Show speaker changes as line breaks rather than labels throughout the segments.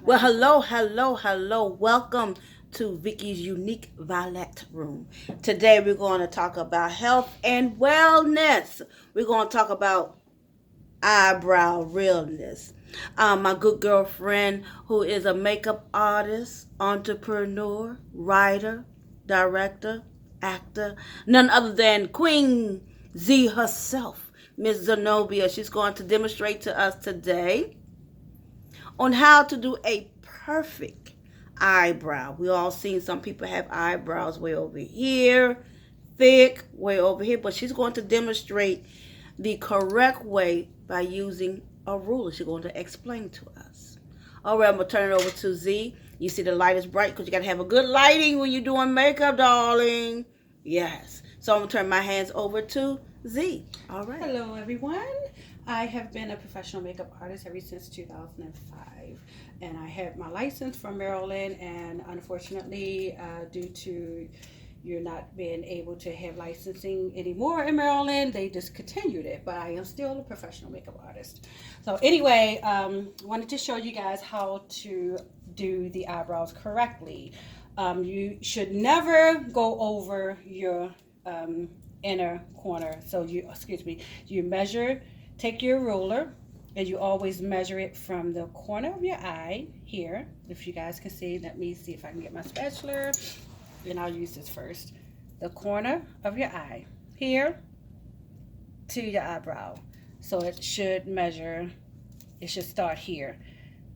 Well, hello, hello, hello. Welcome to Vicky's Unique Violet Room. Today we're going to talk about health and wellness. We're going to talk about eyebrow realness. My good girlfriend, who is a makeup artist, entrepreneur, writer, director, actor, none other than Queen Z herself, Miss Zenobia. She's going to demonstrate to us today on how to do a perfect eyebrow. We all seen some people have eyebrows way over here, thick, way over here, but she's going to demonstrate the correct way by using a ruler. She's going to explain to us. All right, I'm going to turn it over to Z. You see the light is bright because you got to have a good lighting when you're doing makeup, darling. Yes. So I'm going to turn my hands over to Z. All right.
Hello, everyone. I have been a professional makeup artist ever since 2005, and I had my license from Maryland. And unfortunately, due to you're not being able to have licensing anymore in Maryland, they discontinued it. But I am still a professional makeup artist. So anyway, wanted to show you guys how to do the eyebrows correctly. You should never go over your inner corner. So you measure, take your ruler, and you always measure it from the corner of your eye here. If you guys can see, let me see if I can get my spatula, and I'll use this first. The corner of your eye here to your eyebrow. So it should measure, it should start here.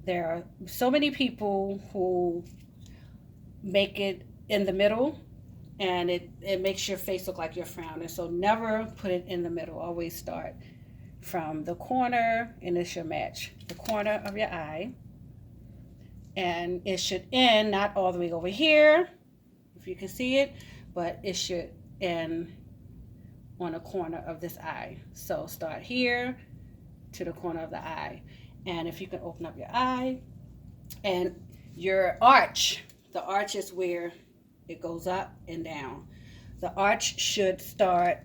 There are so many people who make it in the middle, and it makes your face look like you're frowning. So never put it in the middle. Always start from the corner, and it should match the corner of your eye. And it should end not all the way over here, if you can see it, but it should end on the corner of this eye. So start here to the corner of the eye. And if you can open up your eye, and your arch, the arch is where it goes up and down. The arch should start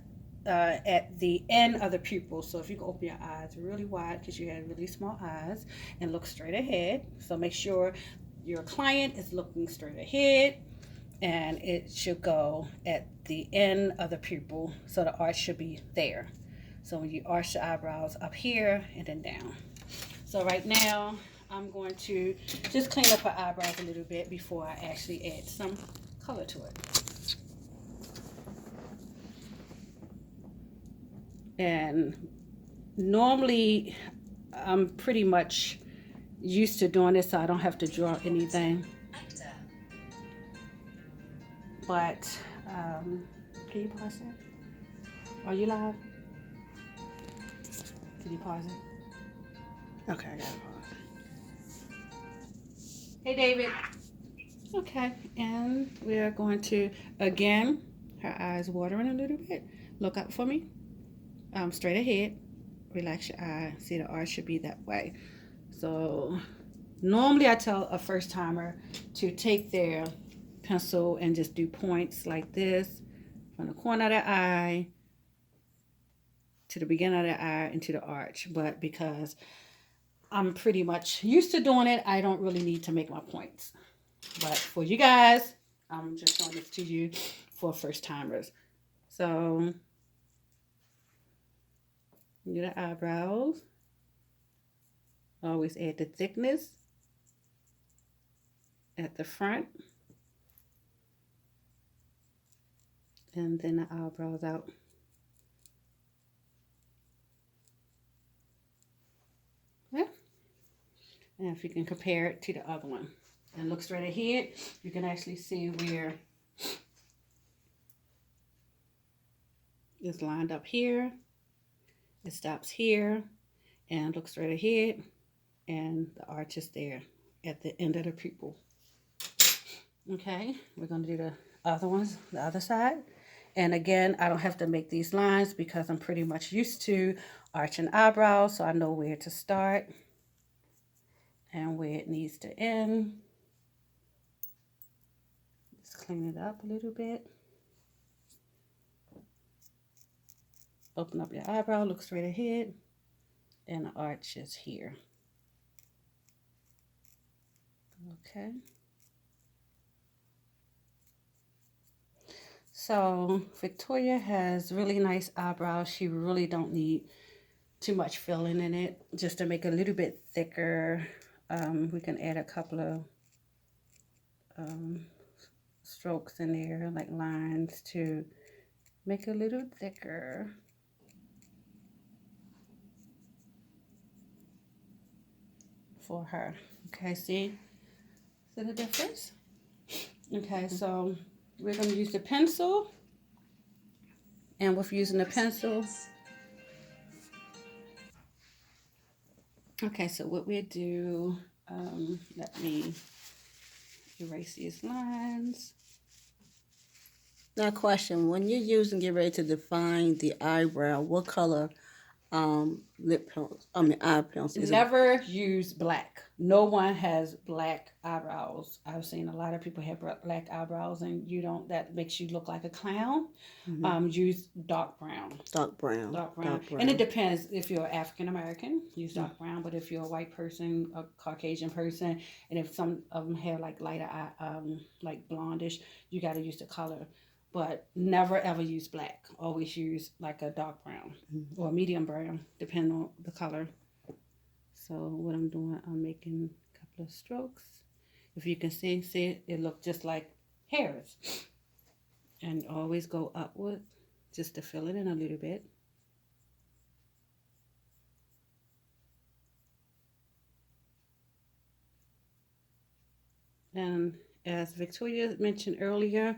at the end of the pupil. So if you can open your eyes really wide because you have really small eyes and look straight ahead. So make sure your client is looking straight ahead, and it should go at the end of the pupil. So the arch should be there. So when you arch the eyebrows up here and then down. So right now I'm going to just clean up her eyebrows a little bit before I actually add some color to it. And normally I'm pretty much used to doing this, so I don't have to draw anything. But can you pause it? Are you live? Can you pause it?
Okay, I got to pause.
Hey, David. Okay, and we are going to, again, her eyes watering a little bit. Look up for me. Straight ahead. Relax your eye. See, the arch should be that way. So normally I tell a first timer to take their pencil and just do points like this from the corner of the eye to the beginning of the eye and to the arch. But because I'm pretty much used to doing it, I don't really need to make my points. But for you guys, I'm just showing this to you for first timers. So do the eyebrows. Always add the thickness at the front. And then the eyebrows out. Yeah. And if you can compare it to the other one and look straight ahead, you can actually see where it's lined up here. It stops here and look straight ahead, and the arch is there at the end of the pupil. Okay, we're going to do the other ones, the other side. And again, I don't have to make these lines because I'm pretty much used to arching eyebrows, so I know where to start and where it needs to end. Just clean it up a little bit. Open up your eyebrow, look straight ahead, and the arch is here. Okay. So Victoria has really nice eyebrows. She really don't need too much filling in it. Just to make it a little bit thicker, we can add a couple of strokes in there, like lines, to make it a little thicker. For her. Okay, see the difference? Okay, so we're going to use the pencil. And with using the pencil, okay, so what we do, let me erase these lines.
Now, question: when you're using, get ready to define the eyebrow, what color lip pencil? I mean, eye pencil.
Never use black. No one has black eyebrows. I've seen a lot of people have black eyebrows, and you don't. That makes you look like a clown. Use dark brown.
Dark brown.
Dark brown. And it depends if you're African American, use dark brown. But if you're a white person, a Caucasian person, and if some of them have like lighter eye, like blondish, you got to use the color. But never ever use black. Always use like a dark brown or a medium brown, depending on the color. So what I'm doing, I'm making a couple of strokes. If you can see it look just like hairs. And always go upward just to fill it in a little bit. And as Victoria mentioned earlier,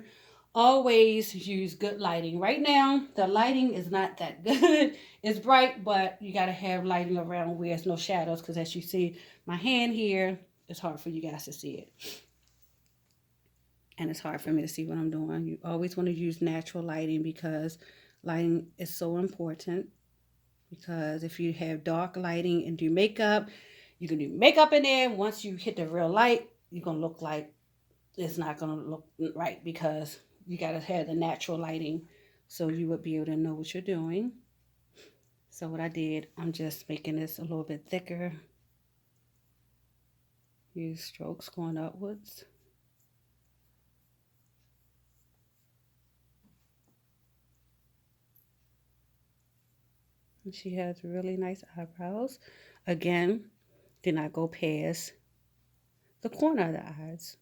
always use good lighting. Right now, the lighting is not that good. It's bright, but you got to have lighting around where there's no shadows, because as you see my hand here, it's hard for you guys to see it. And it's hard for me to see what I'm doing. You always want to use natural lighting, because lighting is so important. Because if you have dark lighting and do makeup, you can do makeup in there. Once you hit the real light, you're going to look like it's not going to look right, because you got to have the natural lighting so you would be able to know what you're doing. So what I did, I'm just making this a little bit thicker. Use strokes going upwards. And she has really nice eyebrows. Again, did not go past the corner of the eyes.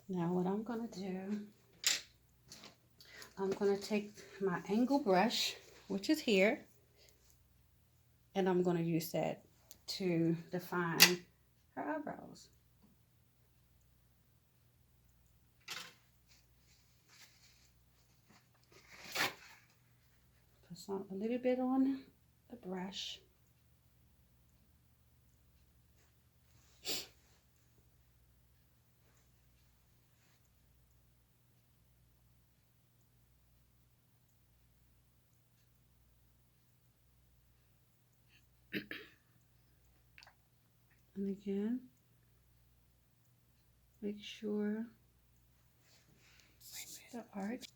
Now what I'm going to do, I'm going to take my angle brush, which is here, and I'm going to use that to define her eyebrows. Put some, a little bit on the brush. And again, make sure the arch.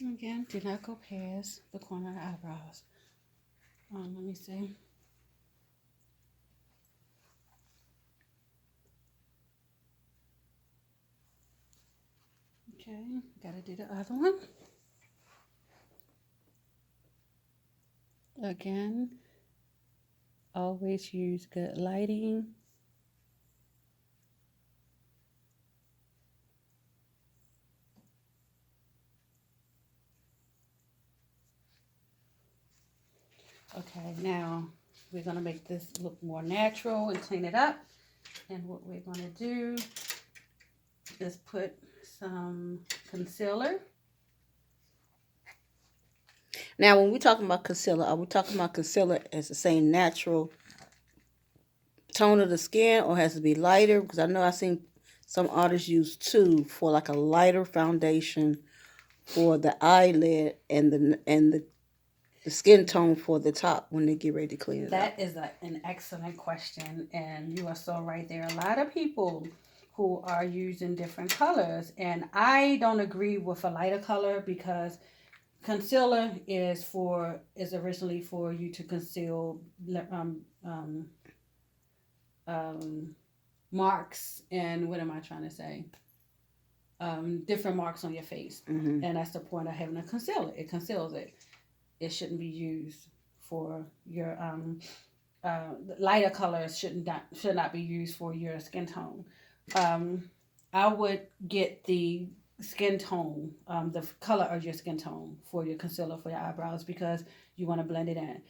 Again, do not go past the corner of the eyebrows. Let me see. Okay, gotta do the other one. Again, always use good lighting. Okay, now we're gonna make this look more natural and clean it up. And what we're gonna do is put some concealer.
Now, when we're talking about concealer, are we talking about concealer as the same natural tone of the skin, or has to be lighter? Because I know I've seen some artists use two for like a lighter foundation for the eyelid and the the skin tone for the top when they get ready to clean it up?
That is an excellent question, and you are so right there. A lot of people who are using different colors, and I don't agree with a lighter color because concealer is originally for you to conceal marks and what am I trying to say? Different marks on your face,
Mm-hmm.
and that's the point of having a concealer. It conceals it. It shouldn't be used for your lighter colors. Should not be used for your skin tone. I would get the skin tone, the color of your skin tone for your concealer for your eyebrows because you want to blend it in.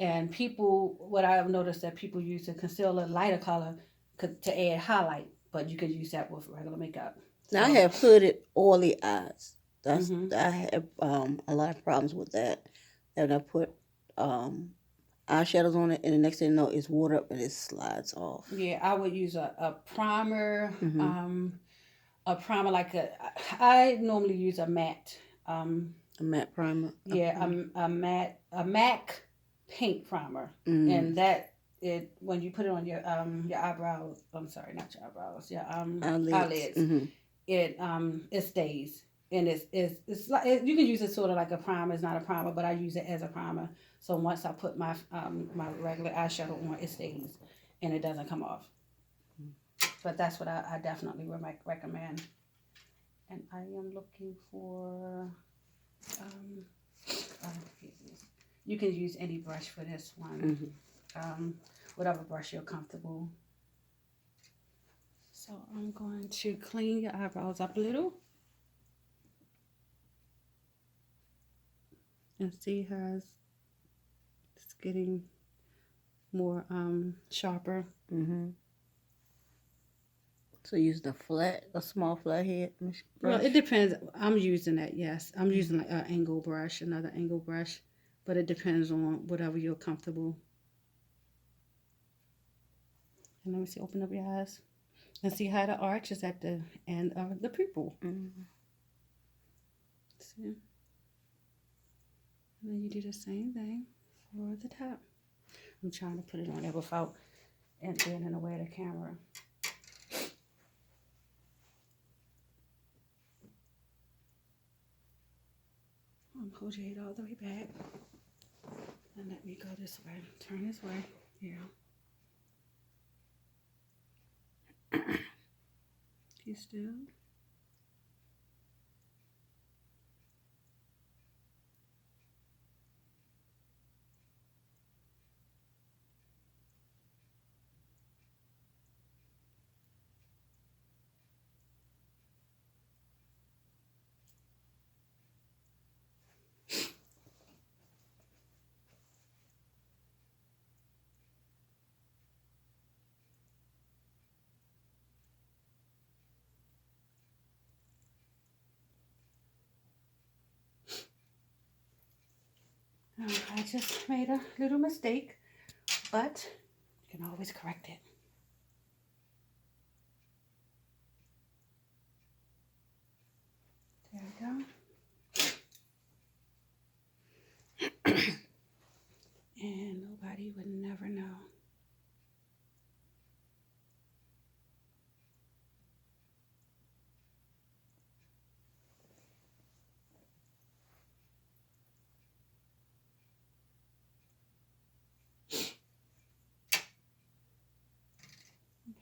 And people, what I've noticed that people use the concealer lighter color to add highlight, but you could use that with regular makeup.
Now I
So,
have hooded, oily eyes. That's
mhm.
I have a lot of problems with that, and I put eyeshadows on it, and the next thing you know, it's water up and it slides off.
Yeah, I would use a primer.
Mhm.
A primer I normally use a matte.
A matte primer.
Yeah, a MAC paint primer, and that it when you put it on your eyebrows. I'm sorry, not your eyebrows. Your eyelids.
Mm-hmm.
It stays. And it's like you can use it sort of like a primer. It's not a primer, but I use it as a primer. So once I put my regular eyeshadow on, it stays and it doesn't come off. But that's what I definitely would recommend. And I am looking for um, you can use any brush for this one.
Mm-hmm.
Whatever brush you're comfortable. So I'm going to clean your eyebrows up a little. And see how it's getting more sharper.
Mm-hmm. So use a small flat head brush?
Well, it depends. I'm using that, yes. I'm using like an angle brush, another angle brush. But it depends on whatever you're comfortable. And let me see, open up your eyes. And see how the arch is at the end of the pupil.
Mm-hmm.
See? And then you do the same thing for the top. I'm trying to put it on there without being in the way of the camera. Hold your head all the way back. And let me go this way. Turn this way. Yeah. Keep still. I just made a little mistake, but you can always correct it. There we go. And nobody would never know.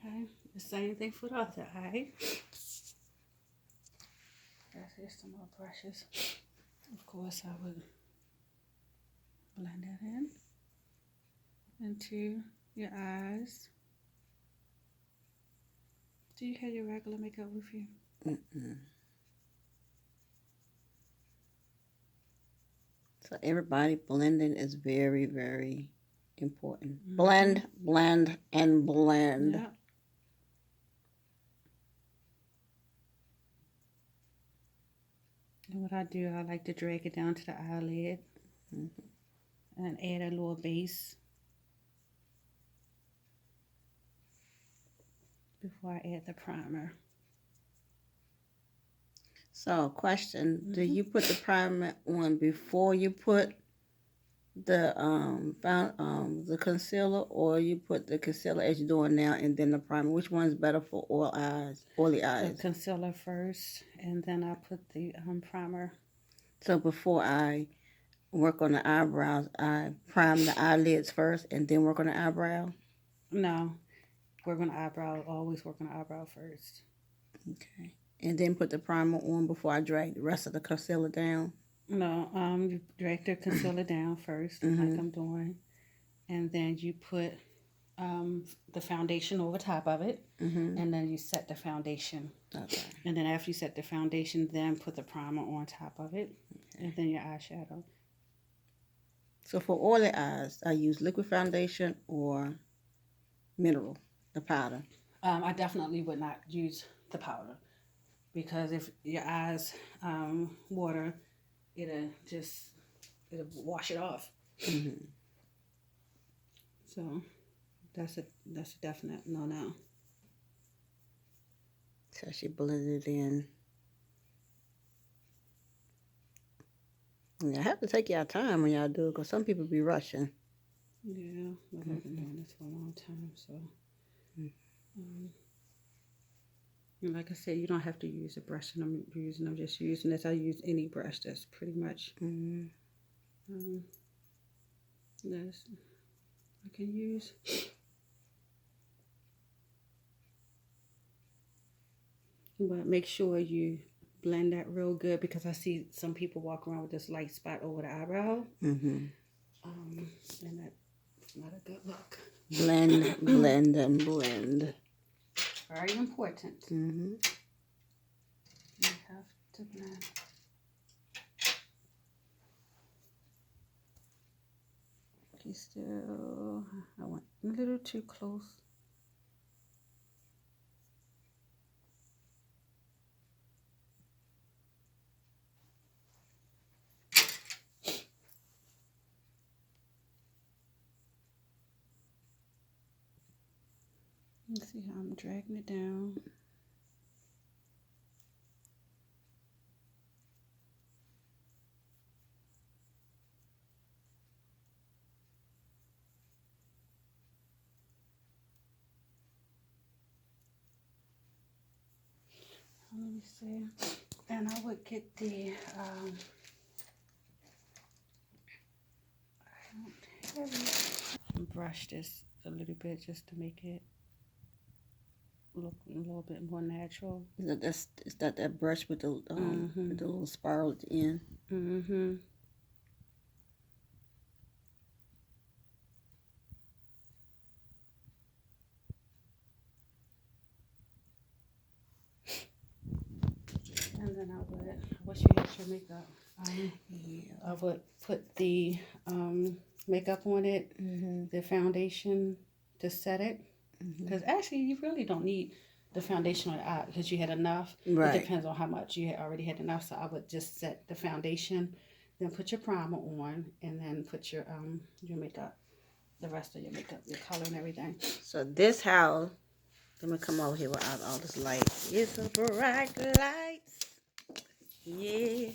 Okay, the same thing for the other eye. Here's some more brushes. Of course, I would blend that in into your eyes. Do you have your regular makeup with you?
Mm-mm. So everybody, blending is very, very important. Mm-hmm. Blend, blend, and blend.
Yeah. And what I do, I like to drag it down to the eyelid and add a little base before I add the primer.
So, question, do you put the primer on before you put the concealer, or you put the concealer as you're doing now and then the primer? Which one's better for oily
The
eyes?
concealer first, and then I put the primer.
So before I work on the eyebrows, I prime the eyelids first and then work on the eyebrow.
No, work on the eyebrow. Always work on the eyebrow first.
Okay. And then put the primer on before I drag the rest of the concealer down.
No, you drag the concealer down 1st like I'm doing, and then you put the foundation over top of it, and then you set the foundation.
Okay.
And then after you set the foundation, then put the primer on top of it, and then your eyeshadow.
So for oily eyes, I use liquid foundation or mineral, the powder.
I definitely would not use the powder, because if your eyes water, it'll wash it off. So that's a definite no.
So she blended it in. Yeah, I have to take y'all time when y'all do it, because some people be rushing.
Yeah, well, I've been doing this for a long time, so. And like I said, you don't have to use a brush, and I'm just using this. I use any brush that's pretty much that's I can use. But make sure you blend that real good, because I see some people walk around with this light spot over the eyebrow. And that's not a good look.
Blend, blend, and blend.
Very important. You have to blend. Okay, still, I went a little too close. Let's see how I'm dragging it down. Let me see. And I would get the brush this a little bit just to make it look a little bit more natural.
Is that brush with the with the little spiral at the end?
And then I wish you had your makeup. I would put the makeup on it, the foundation to set it. Because actually, you really don't need the foundation on the eye, because you had enough.
Right.
It depends on how much you already had enough. So I would just set the foundation, then put your primer on, and then put your makeup, the rest of your makeup, your color and everything.
So this house, let me come over here without all this light. It's a bright light. Yeah.